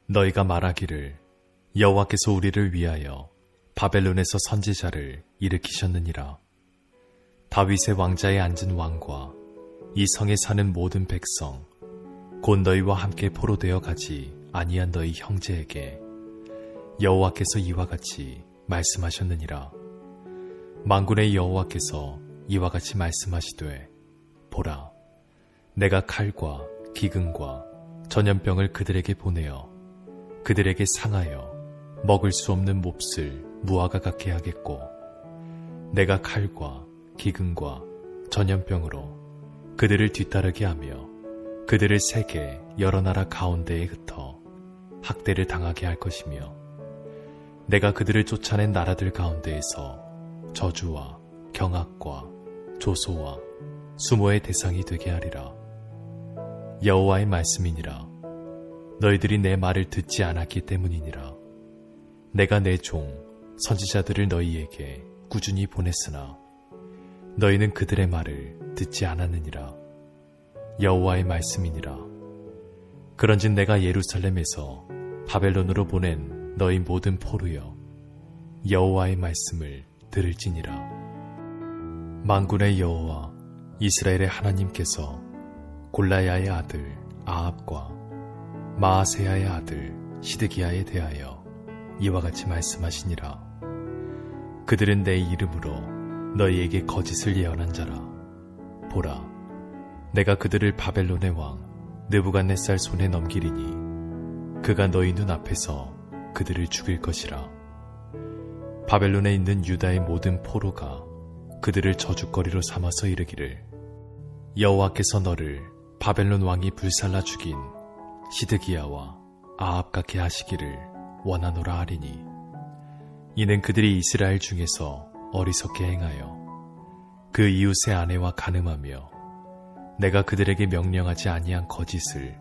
너희가 말하기를 여호와께서 우리를 위하여 바벨론에서 선지자를 일으키셨느니라. 다윗의 왕자에 앉은 왕과 이 성에 사는 모든 백성 곧 너희와 함께 포로되어 가지 아니한 너희 형제에게 여호와께서 이와 같이 말씀하셨느니라. 만군의 여호와께서 이와 같이 말씀하시되 보라, 내가 칼과 기근과 전염병을 그들에게 보내어 그들에게 상하여 먹을 수 없는 몹쓸 무화과 같게 하겠고, 내가 칼과 기근과 전염병으로 그들을 뒤따르게 하며 그들을 세계 여러 나라 가운데에 흩어 학대를 당하게 할 것이며, 내가 그들을 쫓아낸 나라들 가운데에서 저주와 경악과 조소와 수모의 대상이 되게 하리라. 여호와의 말씀이니라. 너희들이 내 말을 듣지 않았기 때문이니라. 내가 내 종 선지자들을 너희에게 꾸준히 보냈으나 너희는 그들의 말을 듣지 않았느니라. 여호와의 말씀이니라. 그런즉 내가 예루살렘에서 바벨론으로 보낸 너희 모든 포로여, 여호와의 말씀을 들을지니라. 만군의 여호와 이스라엘의 하나님께서 골라야의 아들 아합과 마아세야의 아들 시드기야에 대하여 이와 같이 말씀하시니라. 그들은 내 이름으로 너희에게 거짓을 예언한 자라. 보라, 내가 그들을 바벨론의 왕 느부갓네살 손에 넘기리니 그가 너희 눈 앞에서 그들을 죽일 것이라. 바벨론에 있는 유다의 모든 포로가 그들을 저주거리로 삼아서 이르기를, 여호와께서 너를 바벨론 왕이 불살라 죽인 시드기야와 아합 같게 하시기를 원하노라 하리니, 이는 그들이 이스라엘 중에서 어리석게 행하여 그 이웃의 아내와 간음하며 내가 그들에게 명령하지 아니한 거짓을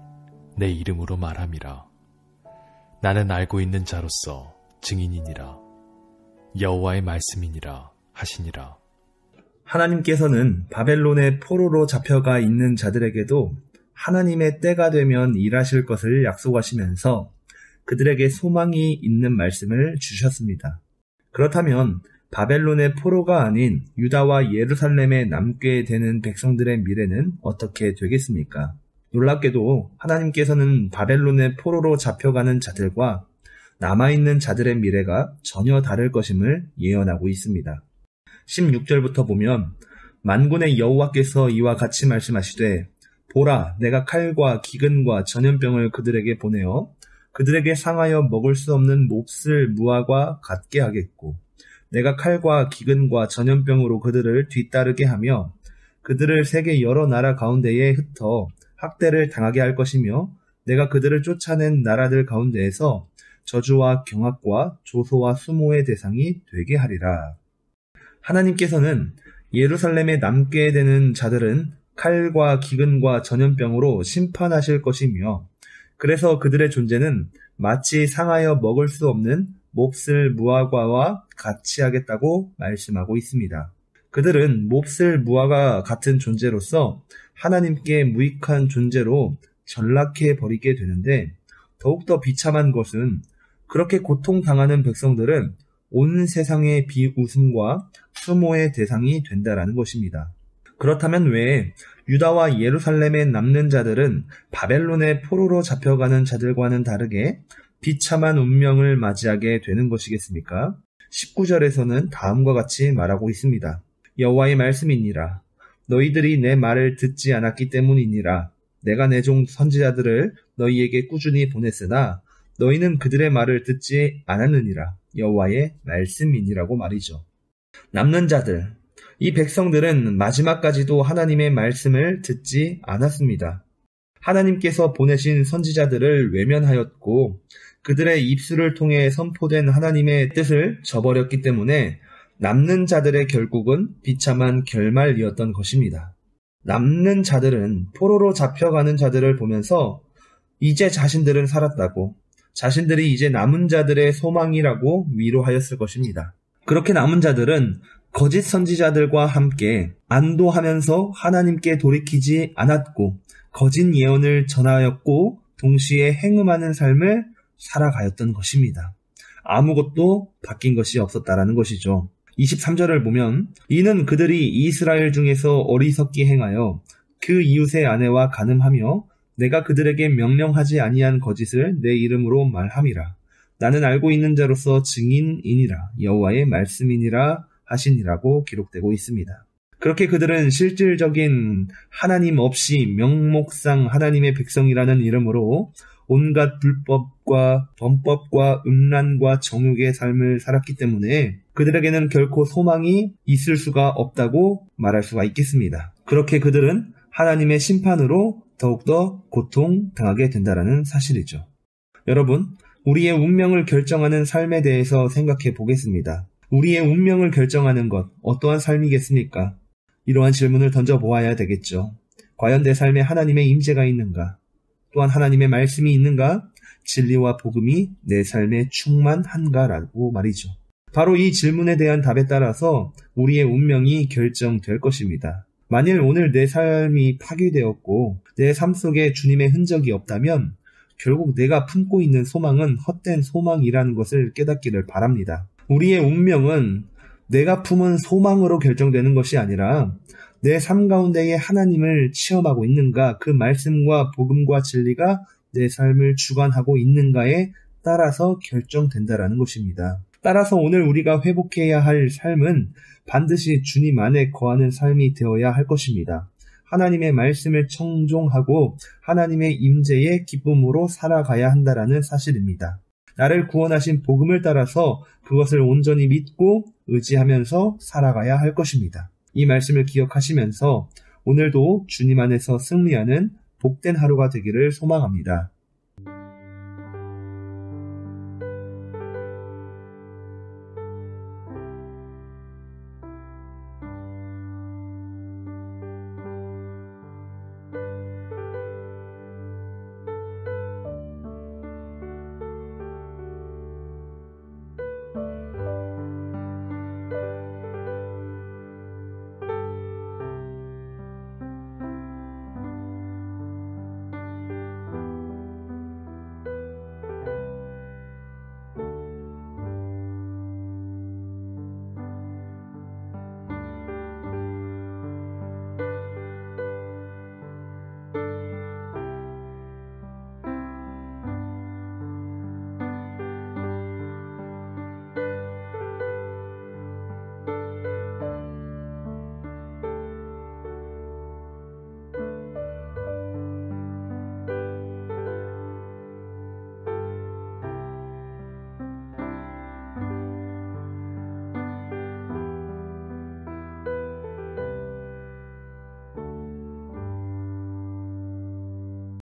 내 이름으로 말함이라. 나는 알고 있는 자로서 증인이니라. 여호와의 말씀이니라 하시니라. 하나님께서는 바벨론의 포로로 잡혀가 있는 자들에게도 하나님의 때가 되면 일하실 것을 약속하시면서 그들에게 소망이 있는 말씀을 주셨습니다. 그렇다면 바벨론의 포로가 아닌 유다와 예루살렘에 남게 되는 백성들의 미래는 어떻게 되겠습니까? 놀랍게도 하나님께서는 바벨론의 포로로 잡혀가는 자들과 남아있는 자들의 미래가 전혀 다를 것임을 예언하고 있습니다. 16절부터 보면 만군의 여호와께서 이와 같이 말씀하시되 보라, 내가 칼과 기근과 전염병을 그들에게 보내어 그들에게 상하여 먹을 수 없는 몹쓸 무화과 같게 하겠고, 내가 칼과 기근과 전염병으로 그들을 뒤따르게 하며 그들을 세계 여러 나라 가운데에 흩어 학대를 당하게 할 것이며, 내가 그들을 쫓아낸 나라들 가운데에서 저주와 경악과 조소와 수모의 대상이 되게 하리라. 하나님께서는 예루살렘에 남게 되는 자들은 칼과 기근과 전염병으로 심판하실 것이며, 그래서 그들의 존재는 마치 상하여 먹을 수 없는 몹쓸 무화과와 같이 하겠다고 말씀하고 있습니다. 그들은 몹쓸 무화과 같은 존재로서 하나님께 무익한 존재로 전락해 버리게 되는데, 더욱더 비참한 것은 그렇게 고통당하는 백성들은 온 세상의 비웃음과 수모의 대상이 된다라는 것입니다. 그렇다면 왜 유다와 예루살렘에 남는 자들은 바벨론의 포로로 잡혀가는 자들과는 다르게 비참한 운명을 맞이하게 되는 것이겠습니까? 19절에서는 다음과 같이 말하고 있습니다. 여호와의 말씀이니라. 너희들이 내 말을 듣지 않았기 때문이니라. 내가 내 종 선지자들을 너희에게 꾸준히 보냈으나 너희는 그들의 말을 듣지 않았느니라. 여호와의 말씀이니라고 말이죠. 남는 자들, 이 백성들은 마지막까지도 하나님의 말씀을 듣지 않았습니다. 하나님께서 보내신 선지자들을 외면하였고 그들의 입술을 통해 선포된 하나님의 뜻을 저버렸기 때문에 남는 자들의 결국은 비참한 결말이었던 것입니다. 남는 자들은 포로로 잡혀가는 자들을 보면서 이제 자신들은 살았다고, 자신들이 이제 남은 자들의 소망이라고 위로하였을 것입니다. 그렇게 남은 자들은 거짓 선지자들과 함께 안도하면서 하나님께 돌이키지 않았고 거짓 예언을 전하였고 동시에 행음하는 삶을 살아가였던 것입니다. 아무것도 바뀐 것이 없었다라는 것이죠. 23절을 보면 이는 그들이 이스라엘 중에서 어리석게 행하여 그 이웃의 아내와 간음하며 내가 그들에게 명령하지 아니한 거짓을 내 이름으로 말함이라. 나는 알고 있는 자로서 증인이니라. 여호와의 말씀이니라 하시니라고 기록되고 있습니다. 그렇게 그들은 실질적인 하나님 없이 명목상 하나님의 백성이라는 이름으로 온갖 불법과 범법과 음란과 정욕의 삶을 살았기 때문에 그들에게는 결코 소망이 있을 수가 없다고 말할 수가 있겠습니다. 그렇게 그들은 하나님의 심판으로 더욱더 고통당하게 된다는 사실이죠. 여러분, 우리의 운명을 결정하는 삶에 대해서 생각해 보겠습니다. 우리의 운명을 결정하는 것, 어떠한 삶이겠습니까? 이러한 질문을 던져보아야 되겠죠. 과연 내 삶에 하나님의 임재가 있는가? 또한 하나님의 말씀이 있는가? 진리와 복음이 내 삶에 충만한가라고 말이죠. 바로 이 질문에 대한 답에 따라서 우리의 운명이 결정될 것입니다. 만일 오늘 내 삶이 파괴되었고 내 삶 속에 주님의 흔적이 없다면 결국 내가 품고 있는 소망은 헛된 소망이라는 것을 깨닫기를 바랍니다. 우리의 운명은 내가 품은 소망으로 결정되는 것이 아니라 내 삶 가운데에 하나님을 체험하고 있는가, 그 말씀과 복음과 진리가 내 삶을 주관하고 있는가에 따라서 결정된다라는 것입니다. 따라서 오늘 우리가 회복해야 할 삶은 반드시 주님 안에 거하는 삶이 되어야 할 것입니다. 하나님의 말씀을 청종하고 하나님의 임재의 기쁨으로 살아가야 한다라는 사실입니다. 나를 구원하신 복음을 따라서 그것을 온전히 믿고 의지하면서 살아가야 할 것입니다. 이 말씀을 기억하시면서 오늘도 주님 안에서 승리하는 복된 하루가 되기를 소망합니다.